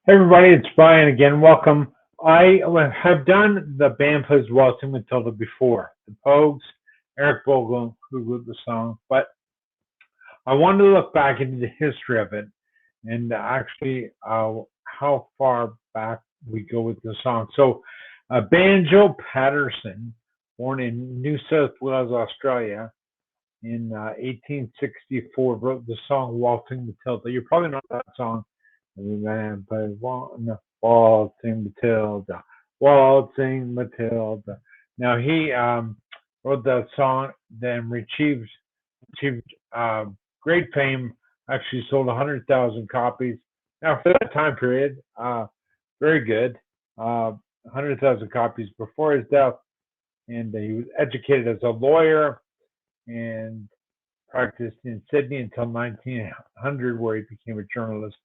Hey everybody, it's Brian again. Welcome. I have done the Band Played Waltzing Matilda before. The Pogues, Eric Bogle, who wrote the song, but I wanted to look back into the history of it and actually how far back we go with the song. So, Banjo Patterson, born in New South Wales, Australia, in 1864, wrote the song Waltzing Matilda. You probably know that song. Man, play waltzing Matilda, waltzing Matilda. Now he wrote that song, then achieved great fame. Actually, sold 100,000 copies. Now for that time period, very good. 100,000 copies before his death, and he was educated as a lawyer and practiced in Sydney until 1900, where he became a journalist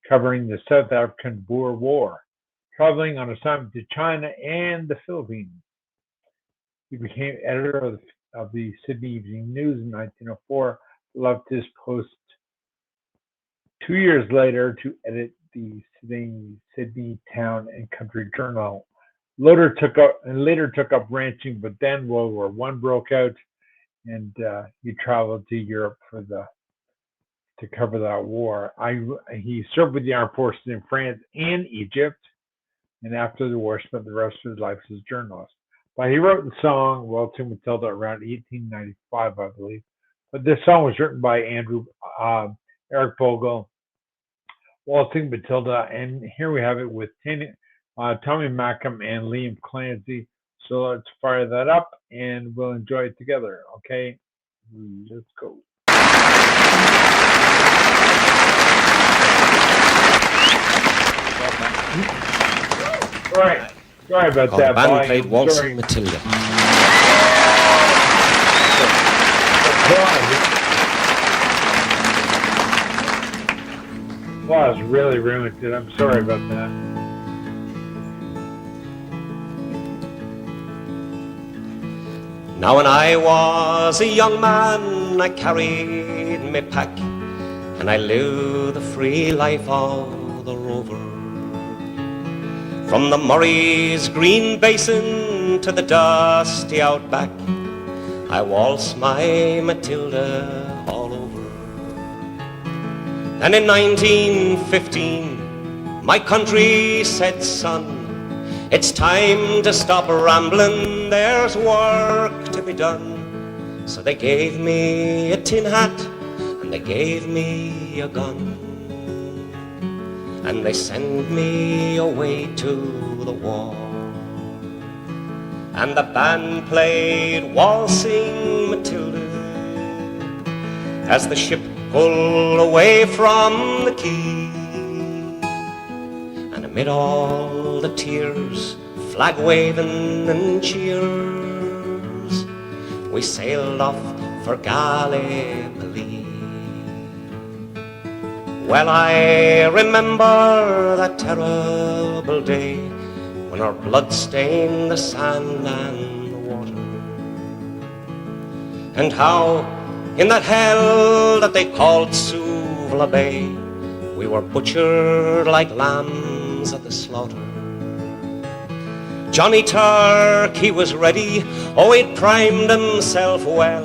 covering the South African Boer War, traveling on assignment to China and the Philippines. He became editor of the Sydney Evening News in 1904, left his post 2 years later to edit the Sydney Town and Country Journal. Later took up ranching, but then World War I broke out, and he traveled to Europe to cover that war. He served with the armed forces in France and Egypt, and after the war, spent the rest of his life as a journalist. But he wrote the song Waltzing Matilda around 1895, I believe. But this song was written by Eric Bogle, Waltzing Matilda, and here we have it with Tommy Mackham and Liam Clancy. So let's fire that up, and we'll enjoy it together. Okay, let's go. All right. Sorry about that. Band Played Waltzing Matilda. Applause really ruined it. I'm sorry about that. Now when I was a young man, I carried me pack, and I lived the free life of the rover. From the Murray's green basin to the dusty outback, I waltzed my Matilda all over. And in 1915, my country said, son, it's time to stop rambling, there's work to be done. So they gave me a tin hat, and they gave me a gun, and they sent me away to the war. And the band played Waltzing Matilda as the ship pulled away from the quay. And amid all the tears, flag waving and cheers, we sailed off for Gallipoli. Well, I remember that terrible day when our blood stained the sand and the water, and how in that hell that they called Suvla Bay we were butchered like lambs at the slaughter. Johnny Turk, he was ready, oh, he'd primed himself well.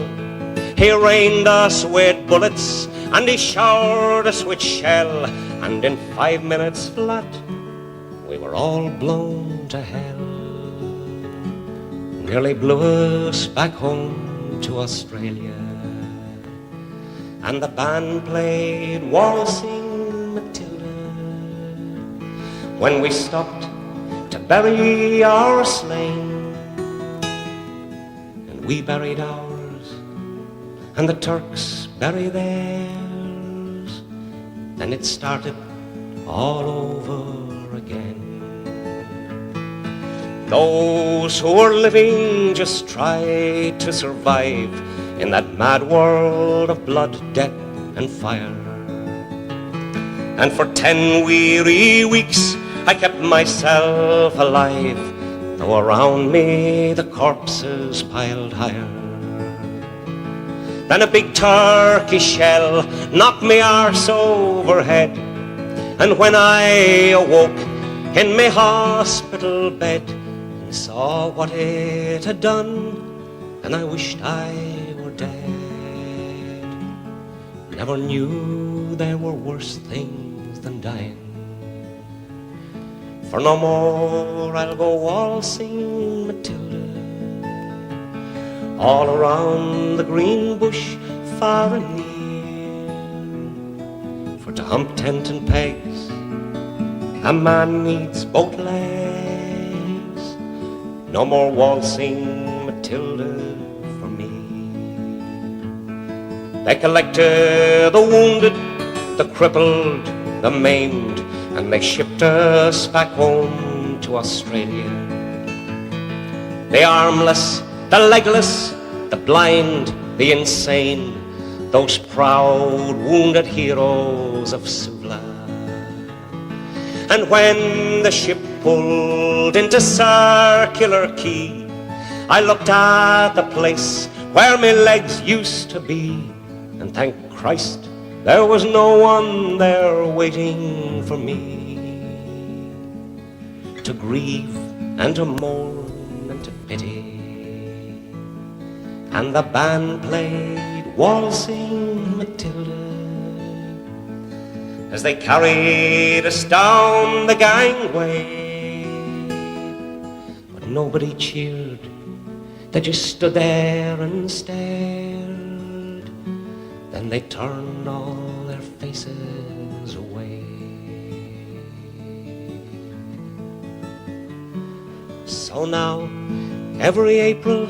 He rained us with bullets and he showered us with shell, and in 5 minutes flat we were all blown to hell. Nearly blew us back home to Australia, and the band played Waltzing Matilda when we stopped to bury our slain. And we buried ours, and the Turks buried theirs. Then it started all over again. Those who were living just tried to survive in that mad world of blood, death and fire. And for 10 weary weeks I kept myself alive, though around me the corpses piled higher. Then a big turkey shell knocked me arse overhead, And when I awoke in my hospital bed and saw what it had done, and I wished I were dead. Never knew there were worse things than dying. For no more I'll go waltzing Matilda all around the green bush far and near. For to hump tent and pegs a man needs both legs. No more waltzing Matilda for me. They collected the wounded, the crippled, the maimed, and they shipped us back home to Australia. The armless, the legless, the blind, the insane, those proud wounded heroes of Suvla. And when the ship pulled into Circular Quay, I looked at the place where my legs used to be, and thank Christ there was no one there waiting for me to grieve and to mourn and to pity. And the band played Waltzing Matilda as they carried us down the gangway. But nobody cheered, they just stood there and stared. Then they turned all their faces away. So now, every April,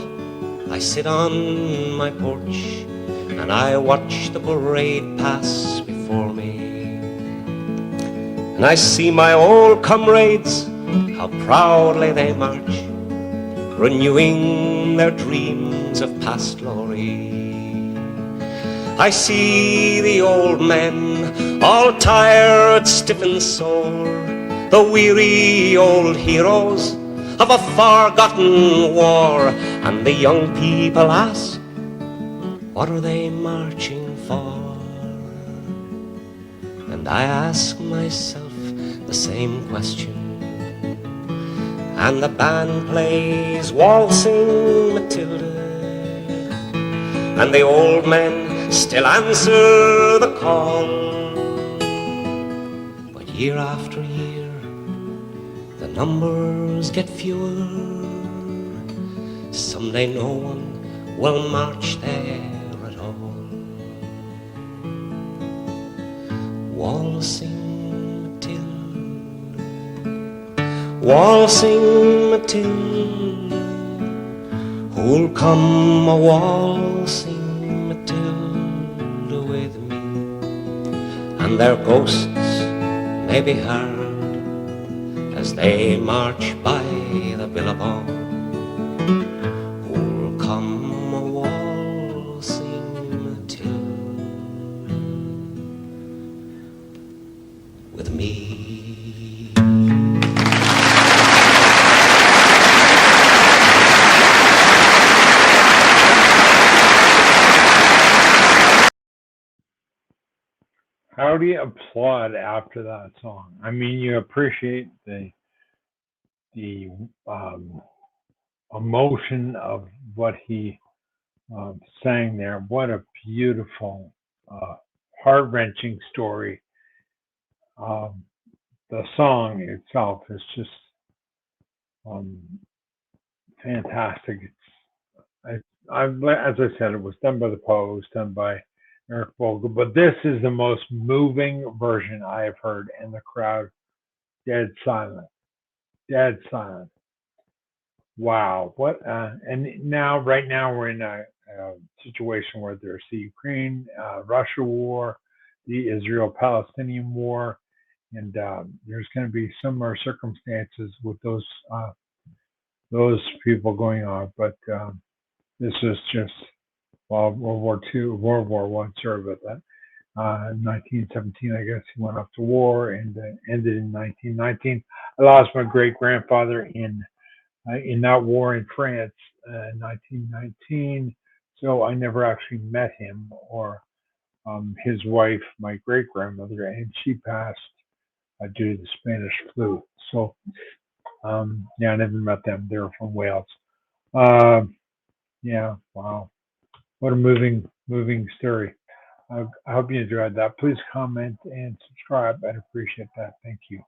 I sit on my porch and I watch the parade pass before me. And I see my old comrades, how proudly they march, renewing their dreams of past glory. I see the old men, all tired, stiff and sore, the weary old heroes of a forgotten war. And the young people ask, what are they marching for? And I ask myself the same question. And the band plays Waltzing Matilda, and the old men still answer the call. But year after year, the numbers get fewer. Someday no one will march there at all. Waltzing Matilda, waltzing Matilda, who'll come a waltzing Matilda with me? And their ghosts may be heard as they march by the billabong. Who'll come a waltzing Matilda with me? How do you applaud after that song? I mean, you appreciate the emotion of what he sang there. What a beautiful, heart-wrenching story. Um, the song itself is just um, fantastic. As I said, it was done by the Pogues, done by Eric Vogel, but this is the most moving version I have heard, and the crowd dead silent, dead silent. Wow, what? And now, right now, we're in a situation where there's the Ukraine-Russia war, the Israel-Palestinian war, and there's going to be similar circumstances with those people going on. But this is just World War II, World War One. Sorry about that. 1917, I guess he went off to war and ended in 1919. I lost my great grandfather in that war in France in 1919, so I never actually met him or his wife, my great grandmother, and she passed due to the Spanish flu. So, yeah, I never met them. They were from Wales. Uh, yeah, wow. What a moving story. I hope you enjoyed that. Please comment and subscribe. I'd appreciate that. Thank you.